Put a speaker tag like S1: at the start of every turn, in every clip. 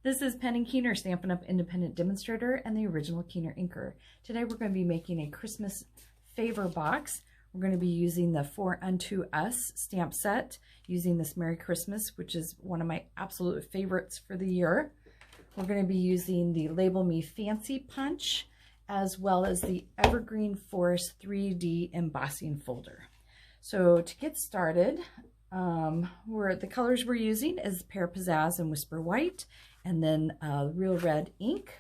S1: This is Penn and Keener, Stampin' Up! Independent Demonstrator and the original KeenerINKer. Today we're going to be making a Christmas favor box. We're going to be using the For Unto Us stamp set, using this Merry Christmas, which is one of my absolute favorites for the year. We're going to be using the Label Me Fancy punch, as well as the Evergreen Forest 3D embossing folder. So to get started, the colors we're using is Pear Pizzazz and Whisper White, and then Real Red ink.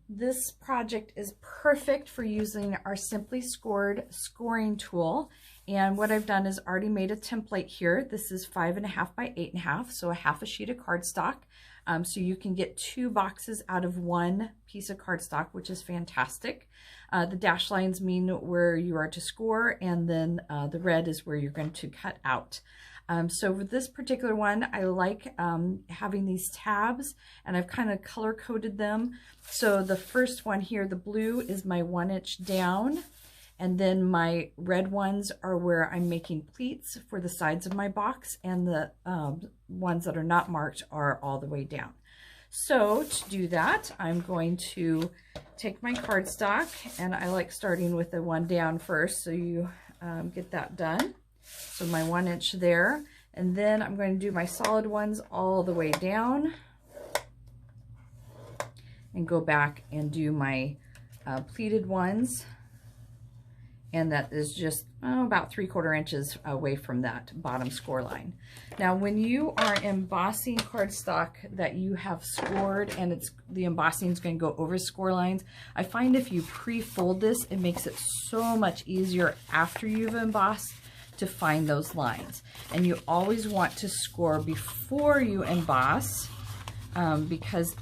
S1: This project is perfect for using our Simply Scored scoring tool. And what I've done is already made a template here. This is 5.5 by 8.5, so a half a sheet of cardstock. So you can get 2 boxes out of 1 piece of cardstock, which is fantastic. The dash lines mean where you are to score, and then the red is where you're going to cut out. So with this particular one, I like having these tabs, and I've kind of color coded them. So the first one here, the blue, is my 1 inch down, and then my red ones are where I'm making pleats for the sides of my box, and the ones that are not marked are all the way down. So to do that, I'm going to take my cardstock, and I like starting with the one down first, so you get that done. So my 1 inch there, and then I'm going to do my solid ones all the way down and go back and do my pleated ones, and that is just about 3/4 inches away from that bottom score line. Now when you are embossing cardstock that you have scored and the embossing is going to go over score lines, I find if you pre-fold this, it makes it so much easier after you've embossed to find those lines. And you always want to score before you emboss because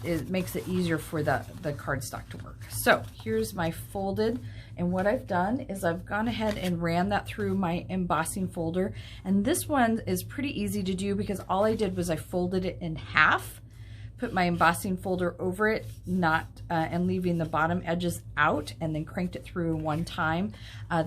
S1: it makes it easier for the cardstock to work. So here's my folded, and what I've done is I've gone ahead and ran that through my embossing folder, and this one is pretty easy to do because all I did was I folded it in half, put my embossing folder over it, and leaving the bottom edges out, and then cranked it through one time.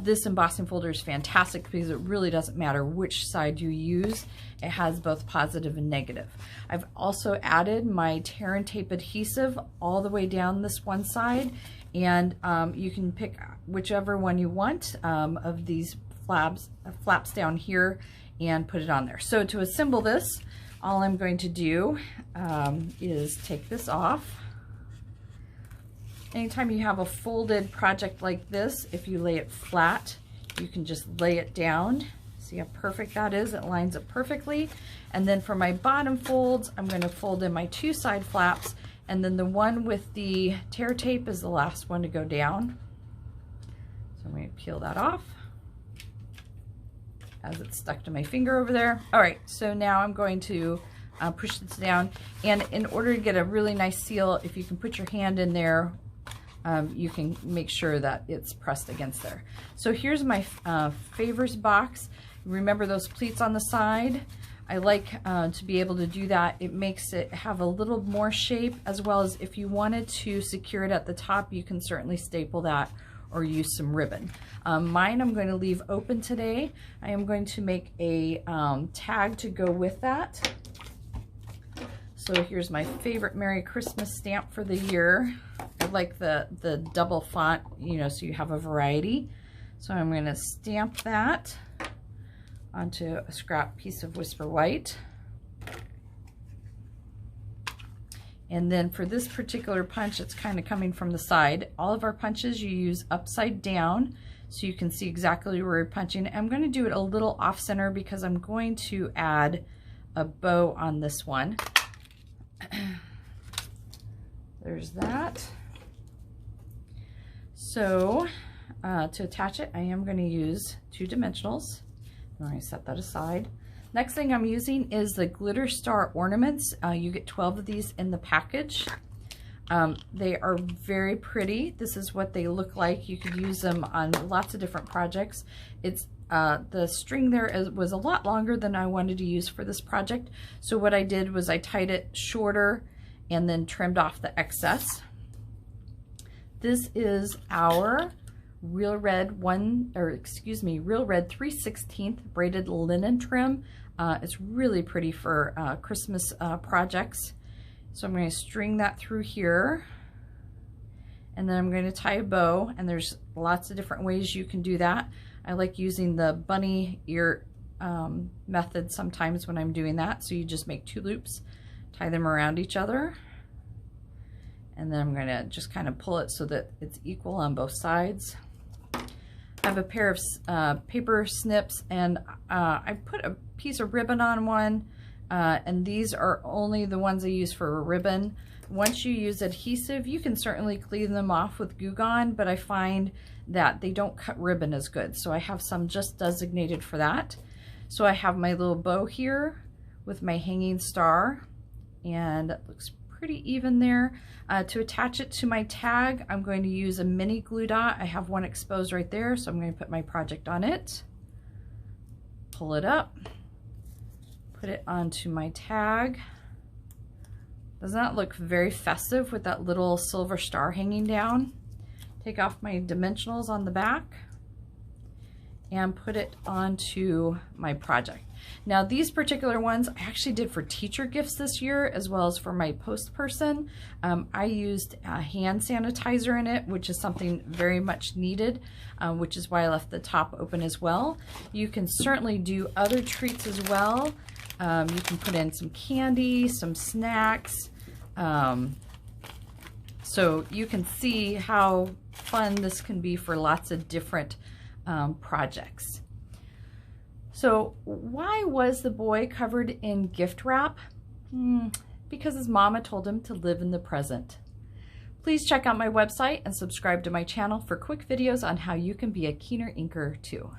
S1: This embossing folder is fantastic because it really doesn't matter which side you use. It has both positive and negative. I've also added my tear and tape adhesive all the way down this one side, and you can pick whichever one you want of these flaps down here and put it on there. So to assemble this, all I'm going to do is take this off. Anytime you have a folded project like this, if you lay it flat, you can just lay it down. See how perfect that is? It lines up perfectly. And then for my bottom folds, I'm going to fold in my 2 side flaps, and then the one with the tear tape is the last one to go down. So I'm going to peel that off as it's stuck to my finger over there. All right, so now I'm going to push this down, and in order to get a really nice seal, if you can put your hand in there, you can make sure that it's pressed against there. So here's my favors box. Remember those pleats on the side? I like to be able to do that. It makes it have a little more shape, as well as if you wanted to secure it at the top, you can certainly staple that or use some ribbon. Mine I'm going to leave open today. I am going to make a tag to go with that. So here's my favorite Merry Christmas stamp for the year. I like the double font, you know, so you have a variety. So I'm going to stamp that onto a scrap piece of Whisper White. And then for this particular punch, it's kind of coming from the side. All of our punches you use upside down so you can see exactly where you're punching. I'm going to do it a little off center because I'm going to add a bow on this one. There's that. So to attach it, I am going to use 2 dimensionals. I'm going to set that aside. Next thing I'm using is the glitter star ornaments. You get 12 of these in the package. They are very pretty. This is what they look like. You could use them on lots of different projects. It's the string there was a lot longer than I wanted to use for this project. So what I did was I tied it shorter and then trimmed off the excess. This is our Real Red 3/16 braided linen trim. It's really pretty for Christmas projects. So I'm going to string that through here, and then I'm going to tie a bow, and there's lots of different ways you can do that. I like using the bunny ear method sometimes when I'm doing that. So you just make 2 loops, tie them around each other, and then I'm going to just kind of pull it so that it's equal on both sides. I have a pair of paper snips, and I put a piece of ribbon on one, and these are only the ones I use for a ribbon. Once you use adhesive, you can certainly clean them off with Glue Gun, but I find that they don't cut ribbon as good, so I have some just designated for that. So I have my little bow here with my hanging star, and it looks pretty even there. To attach it to my tag, I'm going to use a mini glue dot. I have one exposed right there, so I'm going to put my project on it, pull it up, put it onto my tag. Does not look very festive with that little silver star hanging down. Take off my dimensionals on the back and put it onto my project. Now these particular ones I actually did for teacher gifts this year, as well as for my post person. I used hand sanitizer in it, which is something very much needed, which is why I left the top open as well. You can certainly do other treats as well. You can put in some candy, some snacks. So you can see how fun this can be for lots of different projects. So why was the boy covered in gift wrap? Because his mama told him to live in the present. Please check out my website and subscribe to my channel for quick videos on how you can be a KeenerINKer too.